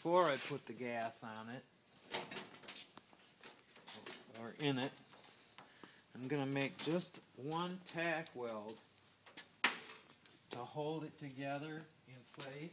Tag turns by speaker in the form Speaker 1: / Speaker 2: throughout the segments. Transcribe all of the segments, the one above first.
Speaker 1: before I put the gas on it, or in it, I'm going to make just one tack weld to hold it together in place.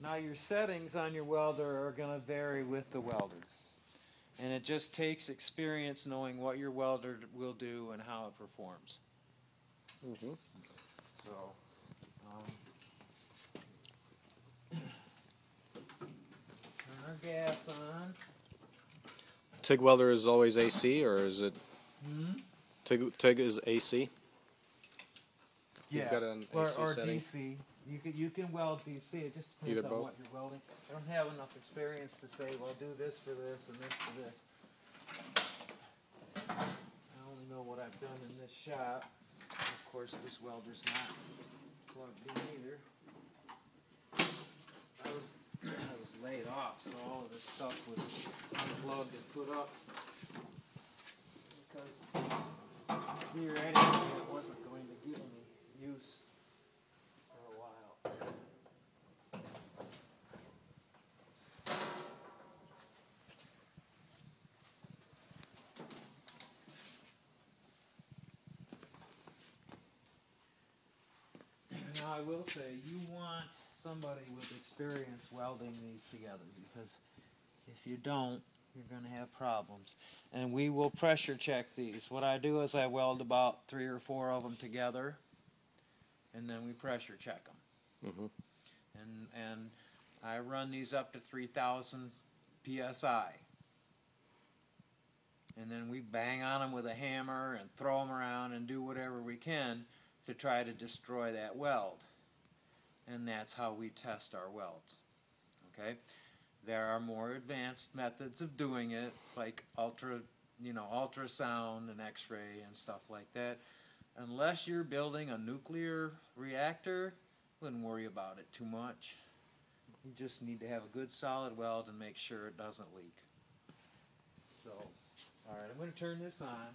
Speaker 1: Now your settings on your welder are going to vary with the welder. And it just takes experience knowing what your welder will do and how it performs.
Speaker 2: Mm-hmm.
Speaker 1: So, turn our gas on.
Speaker 2: TIG welder is always AC, or is it? TIG is AC?
Speaker 1: Yeah,
Speaker 2: You've got an
Speaker 1: or
Speaker 2: AC setting?
Speaker 1: DC. You can weld DC. It just depends
Speaker 2: Either
Speaker 1: on
Speaker 2: both?
Speaker 1: what you're welding. I don't have enough experience to say, well, do this for this and this for this. I only know what I've done in this shop. Of course, this welder's not plugged in either. I was laid off, so all of this stuff was unplugged and put up because theoretically it wasn't going to give me use for a while. Now I will say, you want somebody with experience welding these together, because if you don't, you're going to have problems. And we will pressure check these. What I do is I weld about 3 or 4 of them together, and then we pressure check them.
Speaker 2: Mm-hmm.
Speaker 1: And I run these up to 3,000 psi. And then we bang on them with a hammer and throw them around and do whatever we can to try to destroy that weld. And that's how we test our welds. Okay? There are more advanced methods of doing it, like ultrasound and X-ray and stuff like that. Unless you're building a nuclear reactor, wouldn't worry about it too much. You just need to have a good solid weld and make sure it doesn't leak. So, all right, I'm going to turn this on.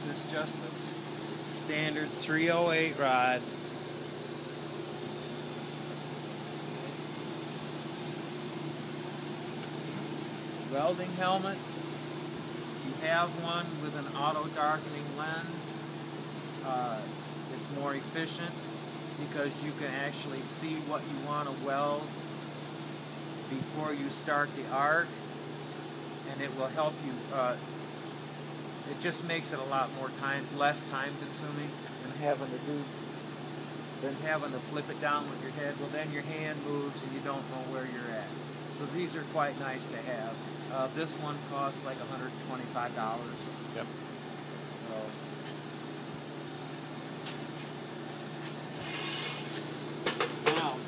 Speaker 1: This is just a standard 308 rod. Welding helmets. If you have one with an auto darkening lens, it's more efficient because you can actually see what you want to weld before you start the arc, and it will help you. It just makes it a lot more less time consuming than having to flip it down with your head. Well, then your hand moves and you don't know where you're at. So these are quite nice to have. This one costs like $125.
Speaker 2: Yep.
Speaker 1: Now,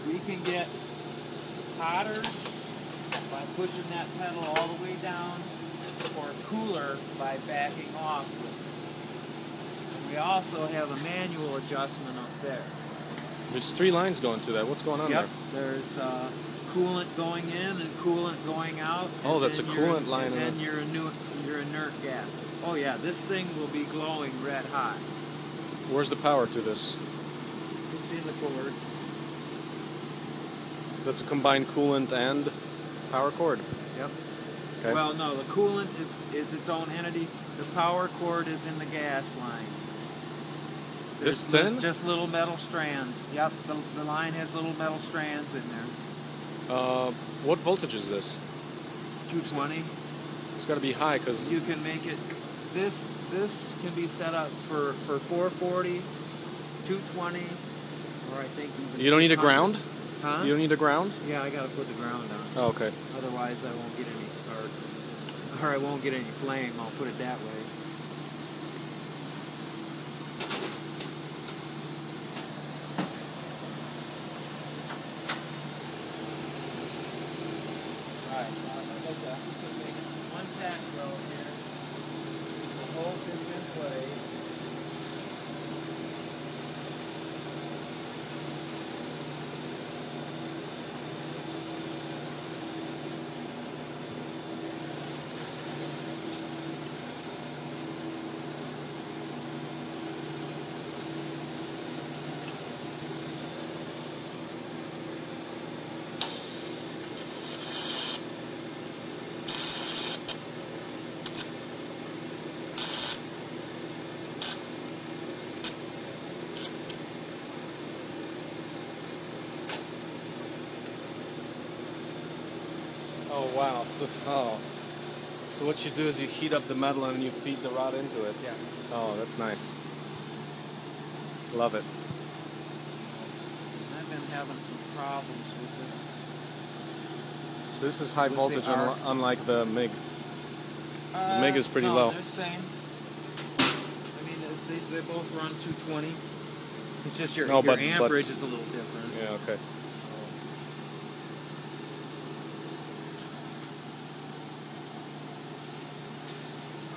Speaker 1: we can get hotter by pushing that pedal all the way down, or cooler by backing off. And we also have a manual adjustment up there.
Speaker 2: There's 3 lines going to that. What's going on there?
Speaker 1: There's coolant going in and coolant going out.
Speaker 2: Oh, that's a coolant line.
Speaker 1: And then your inert gas. Oh yeah, this thing will be glowing red hot.
Speaker 2: Where's the power to this?
Speaker 1: It's in the cord.
Speaker 2: That's a combined coolant and power cord.
Speaker 1: Yep.
Speaker 2: Okay.
Speaker 1: Well, no, the coolant is its own entity. The power cord is in the gas line.
Speaker 2: This thin?
Speaker 1: Just little metal strands. Yep, the line has little metal strands in there.
Speaker 2: What voltage is this?
Speaker 1: 220.
Speaker 2: It's got to be high because
Speaker 1: You can make it. This can be set up for 440, 220, or I think even.
Speaker 2: you don't need a
Speaker 1: 600.
Speaker 2: ground.
Speaker 1: Huh?
Speaker 2: You don't need a ground.
Speaker 1: Yeah, I gotta put the ground on.
Speaker 2: Oh, okay.
Speaker 1: Otherwise, I won't get any spark, or I won't get any flame. I'll put it that way. Alright, so I'm just gonna make one tack weld here. Hold this in place.
Speaker 2: Oh wow. So what you do is you heat up the metal and you feed the rod into it.
Speaker 1: Yeah.
Speaker 2: Oh, that's nice. Love it.
Speaker 1: I've been having some problems with this.
Speaker 2: So this is high
Speaker 1: With the
Speaker 2: voltage,
Speaker 1: arc.
Speaker 2: unlike the MIG. The MIG is pretty
Speaker 1: no,
Speaker 2: low.
Speaker 1: They're the same. I mean, they both run 220. It's just your amperage is a little different.
Speaker 2: Yeah. Okay.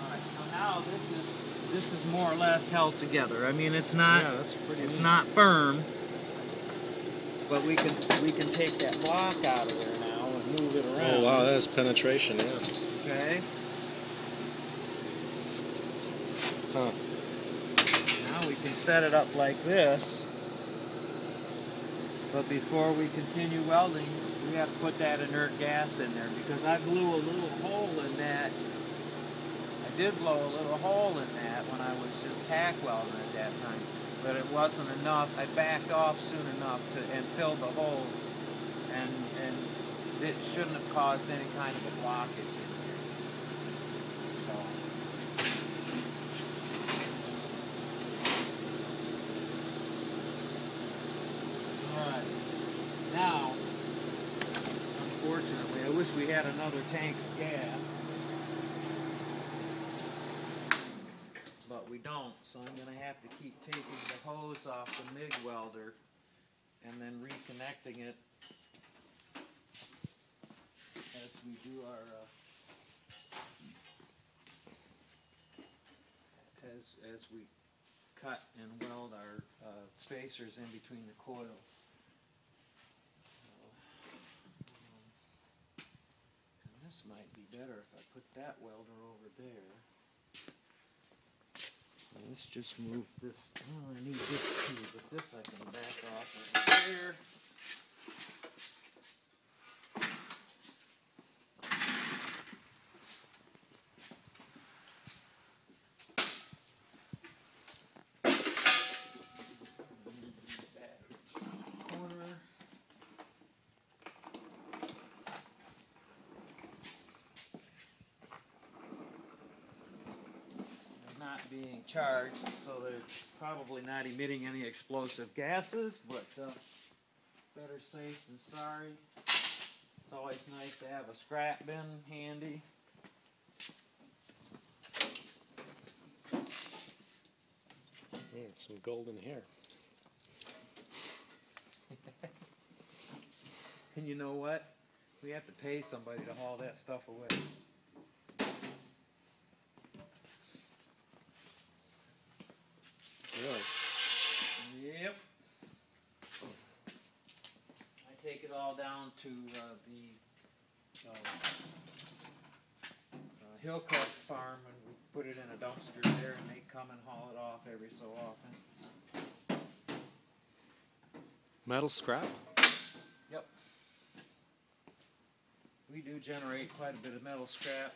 Speaker 1: Alright, so now this is more or less held together. I mean, it's not not firm, but we can take that block out of there now and move it around.
Speaker 2: Oh wow, that is penetration. Yeah.
Speaker 1: Okay.
Speaker 2: Huh.
Speaker 1: Now we can set it up like this. But before we continue welding, we have to put that inert gas in there because I blew a little hole in that. I did blow a little hole in that when I was just tack welding at that time. But it wasn't enough. I backed off soon enough and filled the hole. And it shouldn't have caused any kind of a blockage in here. So. Alright. Now, unfortunately, I wish we had another tank of gas. But we don't, so I'm going to have to keep taking the hose off the MIG welder and then reconnecting it as we do our as we cut and weld our spacers in between the coils. And this might be better if I put that welder over there. Let's just move this. Oh, I need this too, but this I can back off over there. Corner. Not being charged, so they're probably not emitting any explosive gases, but better safe than sorry. It's always nice to have a scrap bin handy.
Speaker 2: Some golden hair.
Speaker 1: And you know what? We have to pay somebody to haul that stuff away.
Speaker 2: Really?
Speaker 1: Yep. I take it all down to the Hillcrest farm and we put it in a dumpster there and they come and haul it off every so often.
Speaker 2: Metal scrap?
Speaker 1: Yep. We do generate quite a bit of metal scrap.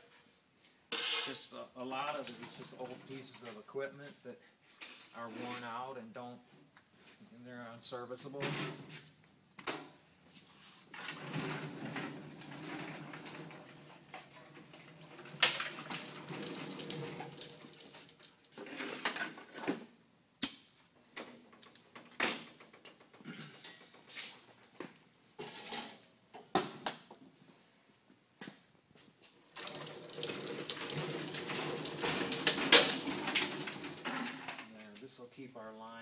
Speaker 1: Just a lot of it is just old pieces of equipment that are worn out and they're unserviceable. This will keep our line